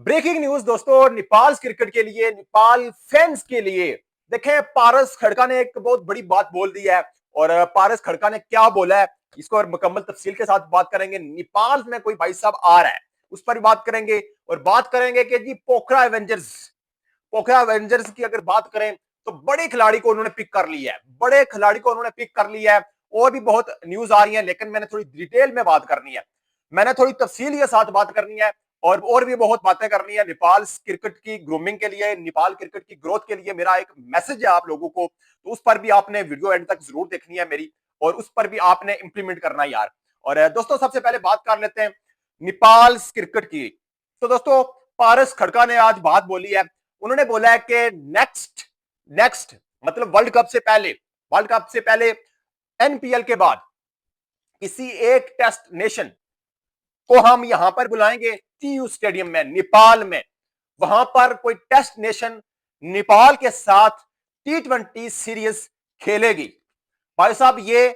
Breaking news दोस्तों, Nepal cricket के लिए, नेपाल फैंस के लिए। देखें, पारस खड़का ने एक बहुत बड़ी बात बोल दी है। और पारस खड़का ने क्या बोला है, इसको और मुकम्मल तफसील के साथ बात करेंगे। नेपाल में कोई भाई साहब आ रहा है, उस पर भी बात करेंगे। और बात करेंगे कि जी पोखरा एवेंजर्स की अगर बात करें तो बड़े खिलाड़ी को उन्होंने पिक कर लिया है, बड़े खिलाड़ी को उन्होंने पिक कर लिया है। और भी बहुत न्यूज आ रही है, लेकिन मैंने थोड़ी डिटेल में बात करनी है, मैंने थोड़ी तफसील के साथ बात करनी है। और भी बहुत बातें करनी है नेपाल क्रिकेट की ग्रूमिंग के लिए, नेपाल क्रिकेट की ग्रोथ के लिए। मेरा एक मैसेज है आप लोगों को, तो उस पर भी आपने वीडियो एंड तक जरूर देखनी है मेरी, और उस पर भी आपने इंप्लीमेंट करना है यार। और दोस्तों, सबसे पहले बात कर लेते हैं नेपाल क्रिकेट की। तो दोस्तों, पारस खड़का ने आज बात बोली है। उन्होंने बोला है कि नेक्स्ट नेक्स्ट मतलब वर्ल्ड कप से पहले एनपीएल के बाद किसी एक टेस्ट नेशन को हम यहां पर बुलाएंगे, टीयू स्टेडियम में नेपाल में। वहां पर कोई टेस्ट नेशन नेपाल के साथ T20 सीरीज खेलेगी। भाई साहब, ये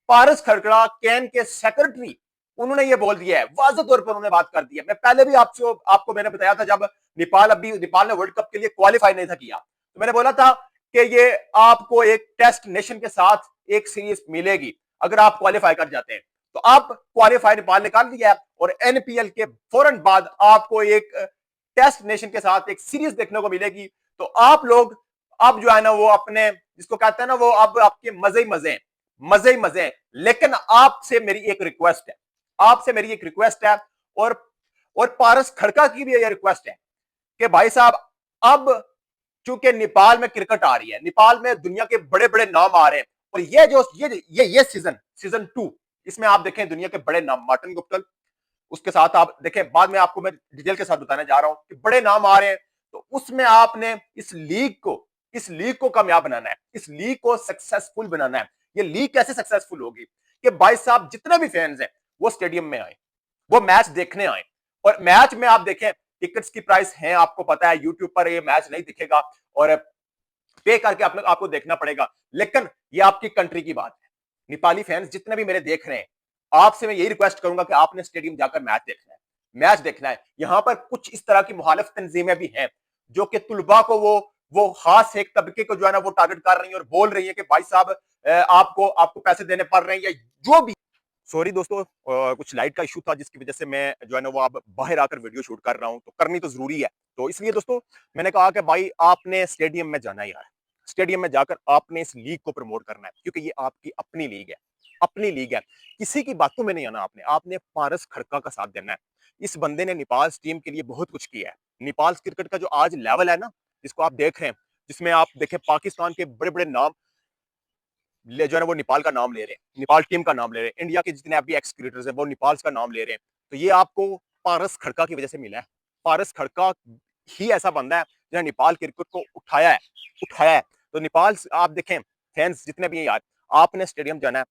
पारस खड़का कैन के सेक्रेटरी, उन्होंने ये बोल दिया है, वाज़ेह तौर पर उन्होंने बात कर दी है। मैं पहले भी आपको मैंने बताया था, जब नेपाल ने वर्ल्ड कप के लिए क्वालिफाई नहीं था किया, तो मैंने बोला था कि ये आपको एक टेस्ट नेशन के साथ एक सीरीज मिलेगी अगर आप क्वालिफाई कर जाते हैं। तो आप क्वालिफाई नेपाल निकाल दिया है, और एनपीएल के फौरन बाद आपको एक टेस्ट नेशन के साथ एक सीरीज देखने को मिलेगी। तो आप लोग अब जो है ना, वो अपने, जिसको कहते हैं ना, वो अब आपके मजे ही मजे। लेकिन आपसे मेरी एक रिक्वेस्ट है। और पारस खड़का की भी ये रिक्वेस्ट है कि भाई साहब, अब चूंकि नेपाल में क्रिकेट आ रही है, नेपाल में दुनिया के बड़े बड़े नाम आ रहे हैं, और ये जो ये सीजन 2, इसमें आप देखें दुनिया के बड़े नाम, मार्टिन गुप्टल, उसके साथ आप देखें, बाद में आपको मैं डिटेल के साथ बताने जा रहा हूं कि बड़े नाम आ रहे हैं। तो उसमें आपने इस लीग को कामयाब बनाना है, इस लीग को सक्सेसफुल बनाना है। ये लीग कैसे सक्सेसफुल होगी कि भाई साहब, जितने भी फैंस हैं वो स्टेडियम में आए, वो मैच देखने आए। और मैच में आप देखें, टिकट्स की प्राइस है, आपको पता है यूट्यूब पर ये मैच नहीं दिखेगा, और पे करके आपको देखना पड़ेगा। लेकिन ये आपकी कंट्री की बात है। नेपाली फैंस जितने भी मेरे देख रहे हैं, आपसे मैं यही रिक्वेस्ट करूंगा कि आपने स्टेडियम जाकर मैच देखना है। यहां पर कुछ इस तरह की मुखालिफ तंजीमें भी हैं, जो कि तुलबा को वो खास एक तबके को जो है ना, वो टारगेट कर रही है, और बोल रही है कि भाई साहब, आपको पैसे देने पड़ रहे हैं, या जो भी। सॉरी दोस्तों, कुछ लाइट का इशू था, जिसकी वजह से मैं जो है ना, वो अब बाहर आकर वीडियो शूट कर रहा हूं, तो करनी तो जरूरी है। तो इसलिए दोस्तों, मैंने कहा कि भाई, आपने स्टेडियम में जाना है यार, स्टेडियम में जाकर आपने इस लीग को प्रमोट करना है, क्योंकि ये आपकी अपनी लीग है। किसी की बातों में नहीं आना, आपने आपने पारस खड़का का साथ देना है। इस बंदे ने नेपाल टीम के लिए बहुत कुछ किया है। नेपाल क्रिकेट का जो आज लेवल है ना, जिसको आप देख रहे हैं, जिसमें आप देखें पाकिस्तान के बड़े बड़े नाम जो है ना, वो नेपाल का नाम ले रहे हैं, नेपाल टीम का नाम ले रहे हैं। इंडिया के जितने अभी एक्स क्रिकेटर्स हैं, वो नेपाल का नाम ले रहे हैं। तो ये आपको पारस खड़का की वजह से मिला है। पारस खड़का ही ऐसा बंदा है जिन्होंने नेपाल क्रिकेट को उठाया है। तो नेपाल, आप देखें, फैंस जितने भी हैं यार, आपने स्टेडियम जाना है,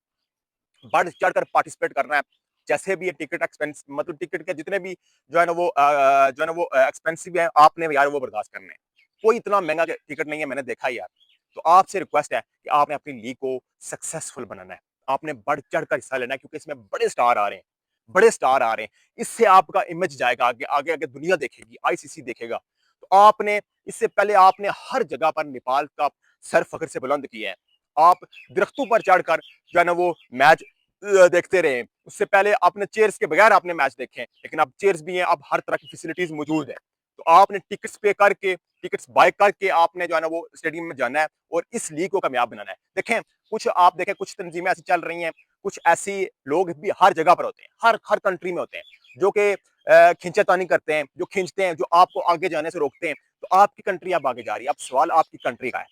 बढ़ चढ़कर पार्टिसिपेट करना है। जैसे भी ये टिकट एक्सपेंस, मतलब टिकट के जितने भी जो है ना, वो एक्सपेंसिव है, आपने यार वो बर्दाश्त करना है। कोई इतना महंगा टिकट नहीं है, मैंने देखा यार। तो आपसे रिक्वेस्ट है कि आपने अपनी लीग को सक्सेसफुल बनाना है, आपने बढ़ चढ़कर हिस्सा लेना है, क्योंकि इसमें बड़े स्टार आ रहे हैं। इससे आपका इमेज जाएगा आगे आगे आगे, दुनिया देखेगी, आईसीसी देखेगा। तो आपने, इससे पहले आपने हर जगह पर नेपाल का सर फख्र से बुलंद किया है। आप दरख्तों पर चढ़कर जो है ना, वो मैच देखते रहे। उससे पहले आपने चेयर्स के बगैर आपने मैच देखे, लेकिन अब चेयर्स भी हैं, अब हर तरह की फैसिलिटीज मौजूद है। तो आपने टिकट्स बाय करके आपने जो है ना, वो स्टेडियम में जाना है, और इस लीग को कामयाब बनाना है। देखें, कुछ तंजीमें ऐसी चल रही हैं, कुछ ऐसी लोग भी हर जगह पर होते हैं, हर कंट्री में होते हैं, जो कि खींचातानी करते हैं, जो खींचते हैं, जो आपको आगे जाने से रोकते हैं। तो आपकी कंट्री अब आगे जा रही है, अब सवाल आपकी कंट्री का है।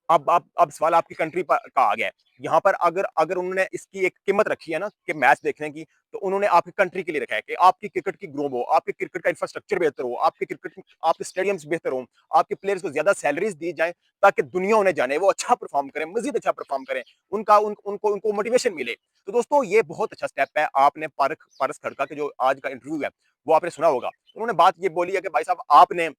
अब सवाल आपकी कंट्री का आ गया है। यहाँ पर अगर अगर उन्होंने इसकी एक कीमत रखी है ना, कि मैच देखने की, तो उन्होंने आपकी कंट्री के लिए रखा है कि आपकी क्रिकेट की ग्रो हो, आपके क्रिकेट का इंफ्रास्ट्रक्चर बेहतर हो, आपके स्टेडियम्स बेहतर हो, आपके प्लेयर्स को ज्यादा सैलरीज दी जाए, ताकि दुनिया उन्हें जाने, वो अच्छा परफॉर्म करें, मजीद अच्छा परफॉर्म करें, उनको मोटिवेशन मिले। तो दोस्तों, ये बहुत अच्छा स्टेप है। आपने पारस खड़का के जो आज का इंटरव्यू है, वो आपने सुना होगा। उन्होंने बात ये बोली है कि भाई साहब, आपने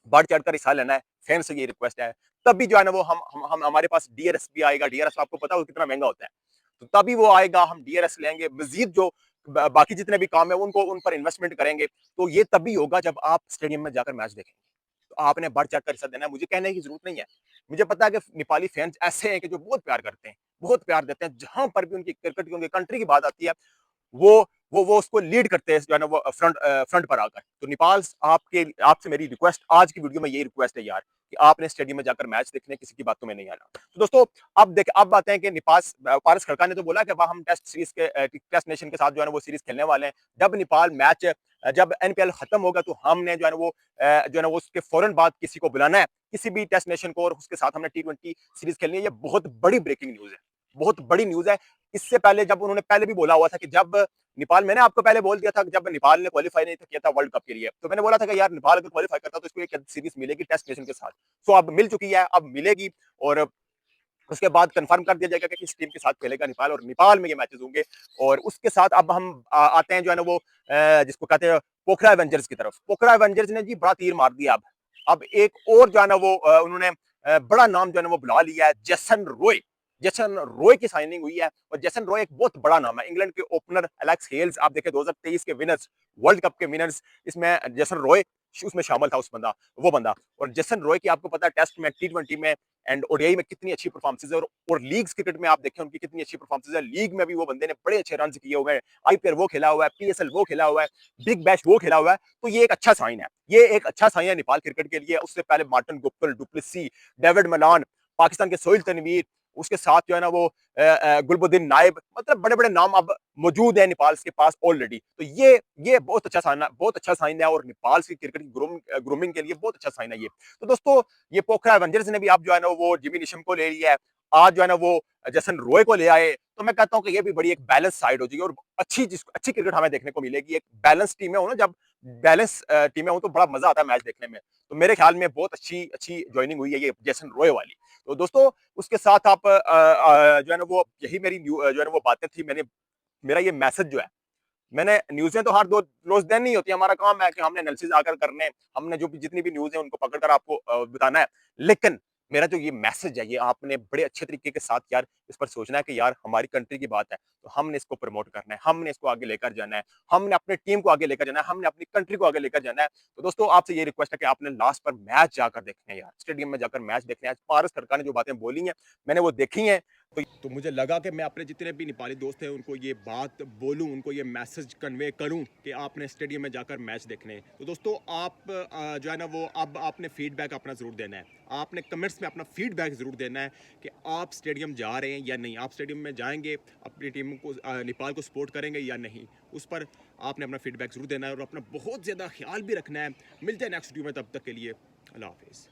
बढ़ चढ़कर हिस्सा लेना है, फैन से ये रिक्वेस्ट है। तब भी जो है ना, वो हम हमारे पास डीआरएस भी आएगा। डीआरएस आपको पता हो कितना महंगा होता है। तो तभी वो आएगा, हम डीआरएस लेंगे। मजीद जो बाकी जितने भी काम है उनको उन पर इन्वेस्टमेंट करेंगे, तो ये तभी होगा जब आप स्टेडियम में जाकर मैच देखेंगे। तो आपने बढ़ चढ़कर हिस्सा देना है, मुझे कहने की जरूरत नहीं है। मुझे पता है कि नेपाली फैंस ऐसे हैं कि जो बहुत प्यार करते हैं, बहुत प्यार देते हैं। जहां पर भी उनकी क्रिकेट की, उनकी कंट्री की बात आती है, वो वो उसको लीड करते हैं जो है ना, वो फ्रंट पर आकर। तो नेपाल, आपके आपसे मेरी रिक्वेस्ट आज की वीडियो में यही रिक्वेस्ट है यार, कि आपने स्टेडियम में जाकर मैच देखने, किसी की बातों में नहीं आना। तो दोस्तों, अब आते हैं कि पारस खड़का ने तो बोला कि वह हम टेस्ट नेशन के साथ जो है ना वो सीरीज खेलने वाले हैं। जब नेपाल मैच, जब एनपीएल खत्म होगा तो हमने जो है ना वो जो है ना वो उसके फौरन बाद किसी को बुलाना है, किसी भी टेस्ट नेशन को, और उसके साथ हमने टी20 सीरीज खेलनी है। ये बहुत बड़ी ब्रेकिंग न्यूज है, बहुत बड़ी न्यूज है। इससे पहले जब उन्होंने पहले भी बोला हुआ था कि जब नेपाल, मैंने आपको पहले बोल दिया था जब नेपाल ने क्वालिफाई नहीं किया था वर्ल्ड कप के लिए, तो मैंने बोला था कि यार नेपाल अगर क्वालिफाई करता तो इसको एक सीरीज मिलेगी टेस्ट नेशन के साथ। सो अब मिल चुकी है, अब मिलेगी, और उसके बाद कंफर्म कर दिया जाएगा कि किस टीम के साथ खेलेगा नेपाल, और नेपाल में ये मैचेस होंगे। और उसके साथ अब हम आते हैं जो है ना वो जिसको कहते हैं पोखरा एवेंजर्स की तरफ। पोखरा एवेंजर्स ने जी बड़ा तीर मार दिया। अब एक और जो है ना वो उन्होंने बड़ा नाम जो है ना वो बुला लिया है, जेसन रॉय। जेसन रॉय की साइनिंग हुई है, और जेसन रॉय एक बहुत बड़ा नाम है। इंग्लैंड के ओपनर एलेक्स हेल्स, आप देखें 2023 के विनर्स, वर्ल्ड कप के विनर्स, इसमें जेसन रॉय उसमें शामिल था, वो बंदा। और जेसन रॉय की आपको पता है टेस्ट में, टी20 में एंड ओडीआई में कितनी अच्छी परफॉर्मेंस है, और लीग्स क्रिकेट में आप देखें उनकी कितनी अच्छी परफॉर्मेंस है। लीग में भी वो बंदे ने बड़े अच्छे रन किए हुए हैं। आईपीएल वो खेला हुआ है, पीएसएल वो खेला हुआ है, बिग बैश वो खेला हुआ है। तो ये एक अच्छा साइन है, ये एक अच्छा साइन है नेपाल क्रिकेट के लिए। उससे पहले Martin Guptill, du Plessis, David Malan, Pakistan के सोहेल तनवीर, उसके साथ जो है ना वो गुलबुद्दीन नाइब, मतलब बड़े बड़े नाम अब मौजूद है नेपाल के पास ऑलरेडी। तो ये बहुत अच्छा साइन है, बहुत अच्छा साइन है, और नेपाल की क्रिकेट की ग्रूमिंग के लिए बहुत अच्छा साइन है ये। तो दोस्तों, ये पोखरा एवेंजर्स ने भी आप जो है ना वो जिमी निशम को ले लिया है, आज जो है ना वो जसन रॉय को ले आए। तो मैं कहता हूं कि ये भी बड़ी एक बैलेंस साइड हो जाएगी, और अच्छी क्रिकेट हमें देखने को मिलेगी। एक बैलेंस टीम हो ना, जब बैलेंस टीमें हो तो बड़ा मजा आता है मैच देखने में। तो मेरे ख्याल में बहुत अच्छी अच्छी ज्वाइनिंग हुई है ये जेसन रॉय वाली। तो दोस्तों, उसके साथ आप जो है ना वो, यही मेरी जो है ना वो बातें थी। मेरा ये मैसेज जो है, मैंने न्यूज़ें तो हर दो रोज दिन नहीं होती, हमारा काम है कि हमने एनालिसिस आकर करने, हमने जो भी जितनी भी न्यूज़ है उनको पकड़कर आपको बताना है। लेकिन मेरा जो ये मैसेज है, ये आपने बड़े अच्छे तरीके के साथ यार इस पर सोचना है कि यार हमारी कंट्री की बात है, तो हमने इसको प्रमोट करना है, हमने इसको आगे लेकर जाना है, हमने अपनी टीम को आगे लेकर जाना है, हमने अपनी कंट्री को आगे लेकर जाना है। तो दोस्तों, आपसे ये रिक्वेस्ट है कि आपने लास्ट पर मैच जाकर देखना है यार, स्टेडियम में जाकर मैच देखना है। पारस खड़का ने जो बातें बोली हैं, मैंने वो देखी हैं। तो मुझे लगा कि मैं अपने जितने भी नेपाली दोस्त हैं उनको ये बात बोलूं, उनको ये मैसेज कन्वे करूं कि आपने स्टेडियम में जाकर मैच देखने हैं। तो दोस्तों, आप जो है ना वो, अब आपने फीडबैक अपना ज़रूर देना है। आपने कमेंट्स में अपना फीडबैक ज़रूर देना है कि आप स्टेडियम जा रहे हैं या नहीं, आप स्टेडियम में जाएंगे, अपनी टीम को नेपाल को सपोर्ट करेंगे या नहीं। उस पर आपने अपना फीडबैक ज़रूर देना है, और अपना बहुत ज़्यादा ख्याल भी रखना है। मिलते हैं नेक्स्ट वीडियो में, तब तक के लिए अल्लाह हाफिज़।